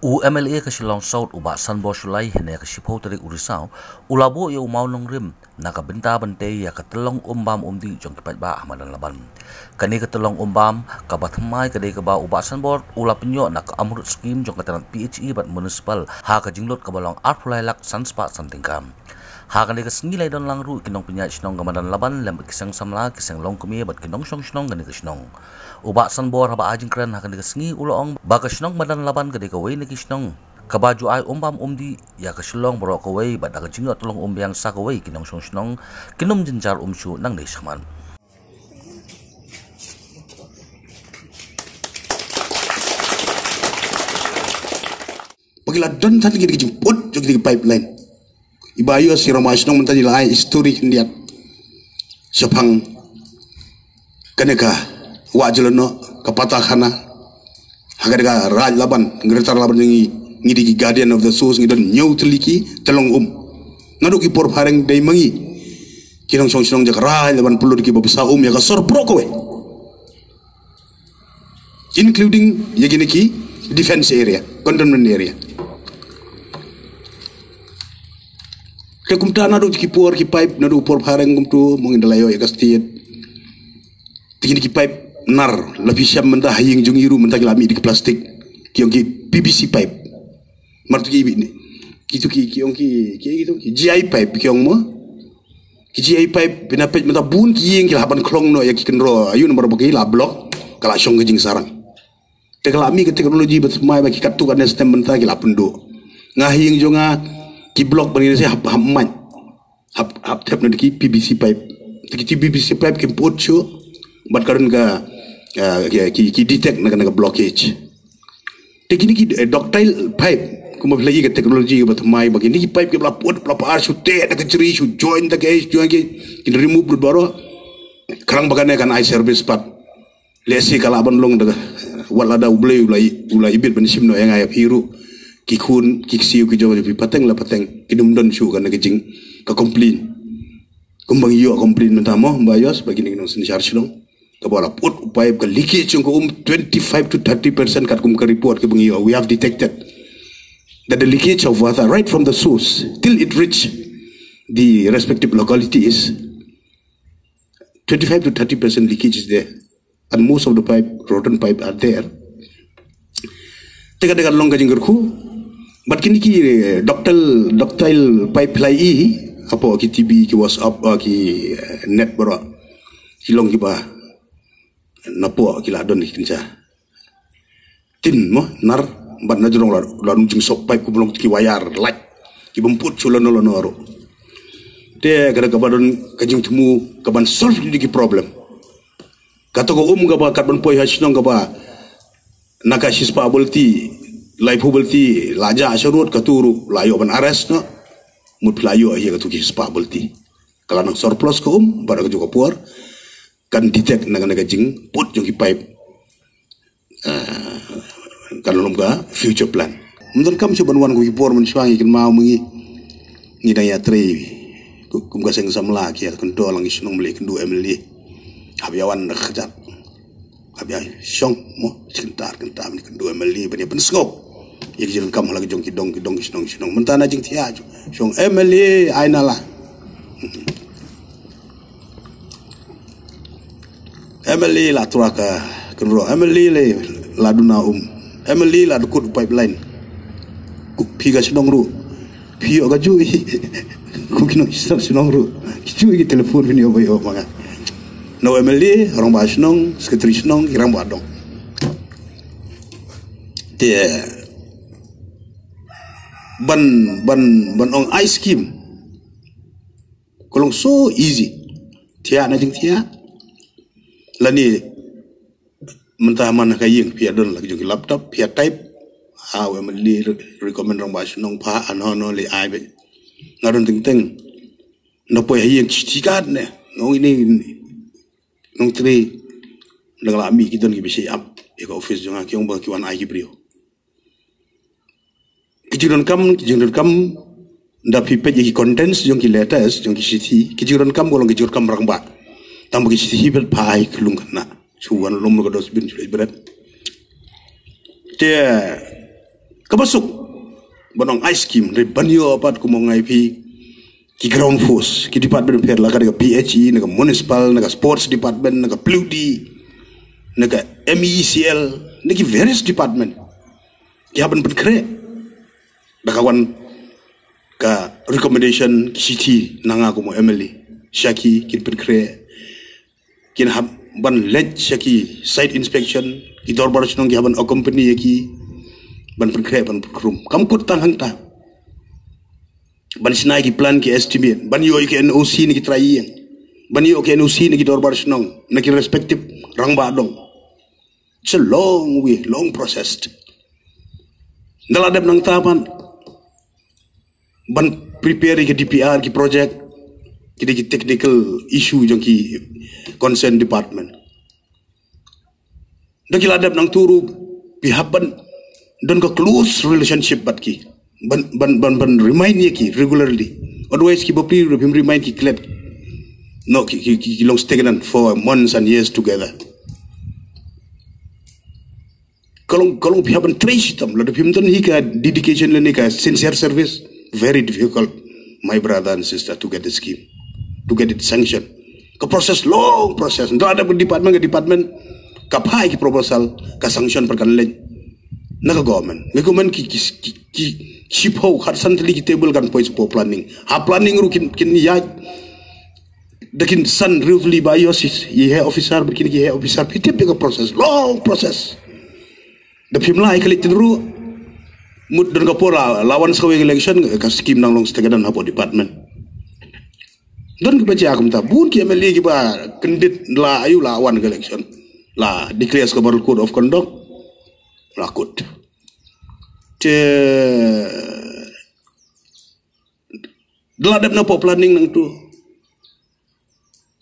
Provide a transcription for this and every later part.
UMLA ka Shillong South uba Sanbo Shulai hene ka Shipho tarik Urisau ulabo ya umau nong rim nakabenta bante ya katelong umbam umdi jong kipat ba Ahmadan Laban kani katelong umbam kabatmai kadai ka ba uba Sanbo ulapnyo nak amrut scheme jong kataran PHE bat municipal ha ka jinglot ka balong arpulai lak sanspa santingkam ha kani ka sengilai don langru kinong pinya Shnong Ahmadan Laban lem kisang samla kisang long kumi bat kinong shnong kani ka Shnong uba Sanbo haba ajing kran ha kani ka sengi ulong ba ka Shnong Ahmadan Laban kadai ka wei Kishnong kabaju ay umbam umdi ya kasilong borok kawai badak jingot tulong umbiang sa kawai kinong shnong kinom jinjar umshu nang dei saman pagila don tan gidi jemput jog di pipeline ibayo si romas nong mentadi lai histori ndiat sepang kaneka wajelono kapatakhana hagadega raj laban ngretar laban ngidi guardian of the source ngidon nyautliki telong ngaduk ki por pareng dei mangi kinong song jak raj laban pulur ki babsa ya ka sor prokowe including yegini ki defense area containment area tekum ta nadu ki por ki pipe nadu por pareng gumtu mongin dalayo ya kastiet tigini ki pipe nar lebih siap mentah haying jung iru mentah lami di plastik kiong ki PVC pipe martu ki ini kitu ki kiong ki gitu ki GI pipe kiong mo ki GI pipe pinapet mentah bun ki yang ki haban klong no ya ki kenro ayu nomor bagi la blok kala syong gejing sarang teknologi ke teknologi betmai bagi katu kan sistem mentah ki la pendo ngahing jonga ki blok bani se hap man hap tap no ki PVC pipe ki PVC pipe ki potcho bat karun ka ki detect naga blockage tekini ki ductile pipe kuma lagi ke teknologi ke batmai bagi ni pipe ke pelaput pelapar shute nak ceri shu join the case join ki remove baro kerang bagane kan eye service part lesi kala ban long daga wala da ulai ibit ban simno yang ayap hiru ki kun ki siu ki jogo bi pateng la pateng ki dum don shu kan ke jing ka complain kumbang yo complain mentamo mbayos bagi ni non sen charge long kabala put upaya ke leakage yung 25 to 30% kat kum ka report ke bengi we have detected that the leakage of water right from the source till it reach the respective localities 25 to 30% leakage is there and most of the pipe rotten pipe are there teka long ka jinggerku but kini ki ductile pipe lai apa ki TB ki WhatsApp ki net bro hilong ki ba napo kila don kinsa tin mo nar bat na jurong la jing sok pipe ku belong ki wayar like ki bemput chulono lonoro te gara kabadon kajing temu kaban solve di problem kato ko ga ba carbon poi hasnong ga ba nakasis pa bolti life bolti laja asurut katuru layo ban arrest no mut layo ya katu ki spa bolti kala nak surplus ko bara ko juga puar kan detect naga jing put yung pipe kan lom ka future plan mendon kam coba wan ko ipor men swangi kin mau mengi ni daya tre kum ka seng samla ki kan do lang isnong mele kan do emli habyawan nak khajat habya syong mo sekentar kan tam kan do emli bani pen skop ye jeng kam lagi jong ki dong isnong mentana jing tia syong emli ainala Emily la turaka kenro Emily le la duna Emily la dukut pipeline ku piga sinong ru pi oga jui ku kino isar sinong ru jui ki telepon ni obo manga no Emily rong ba sinong sekretari sinong irang ba dong te ban on ice cream kolong so easy tia na jing tia lani mentah mana kaying pia don lagi jong laptop pia type we meli recommend rong bas nong pa anono le ai be ngaron ting no po hayeng stikat ne no ini nong tre nang lami ki don ki bisi up e ko office jong ki ong ba ki wan ai ki brio ki don kam nda pipe ki contents jong ki letters jong ki city ki don kam bolong ki kam rang ba tambo ki city hibel pai klung na chuan lom ko dos bin chule berat te Kapasuk banong ice cream dari banyo apat ko mga IP ki ground force ki department of la ka PHE naga municipal naga sports department naga pludi naga MECL nagi various department ki haban penkre dakawan ka recommendation ki city nanga ko mo MLA Shaki kin penkre kin hab ban led Shaki site inspection ki dorbar snong ki haban accompany ki ban penkre ban krum kam kut tang hang ta ban sinai ki plan ki estimate ban yo ki NOC ni ki traiyeng ban yo ki NOC ni ki dorbar snong na ki respective rang ba dong. It's a long way, long process. Daladap nang tapan ban prepare ki DPR ki project ki technical issue jong ki concern department. Daki ladap nang turu pihaban don ka close relationship bat ki ban remind ye ki regularly, otherwise ki bapri him remind ki clap no ki long stagnant for months and years together. Kalau pihaban trace tam la him don hi ka dedication le ka sincere service, very difficult my brother and sister to get the scheme, to get it sanctioned. Ka process long process ndo ada department kapai ki proposal ka sanction per kan len naga government ki shipho kharsan tali ki table kan pois po planning ha planning ru kin ya dakin san revli biosis ye officer bikin ki officer pitip ka process long process the pimla ikali tidru mud don ka pora lawan sawe election ka scheme nang long stegadan hapo department don ka baca akum ta bun ki MLA ki ba kendit la ayu lawan ka election la declare ka baru code of conduct lakut daladap na po planning nang tu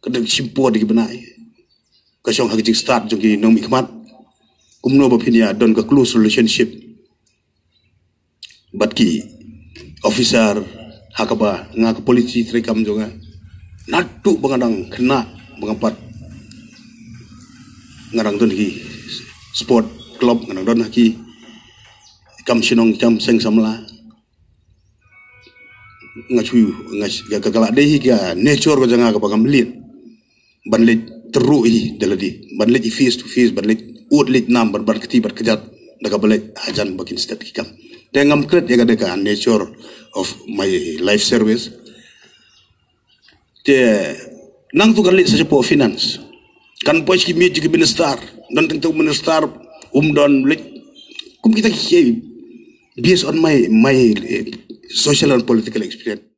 kadang simpo di benai kasyong hagijik start jogi nong mikmat kumno bapinia don ka close relationship batki officer hakaba ngak polisi trekam jonga natu bangadang kena bangapat ngarang don ki sport club ngarang don ki kam sinong kam seng samla ngachu gagala dehi ga nature ko janga ka bagam lin banlet teru hi daladi banlet face to face banlet utlit nam bar keti bar kejat daga balet hajan bakin stat kikam dengam kret ya ga nature of my life service te nang tu galit sa po finance kan pois ki mi jigi minister dan tentu minister don let kum kita based on my social and political experience.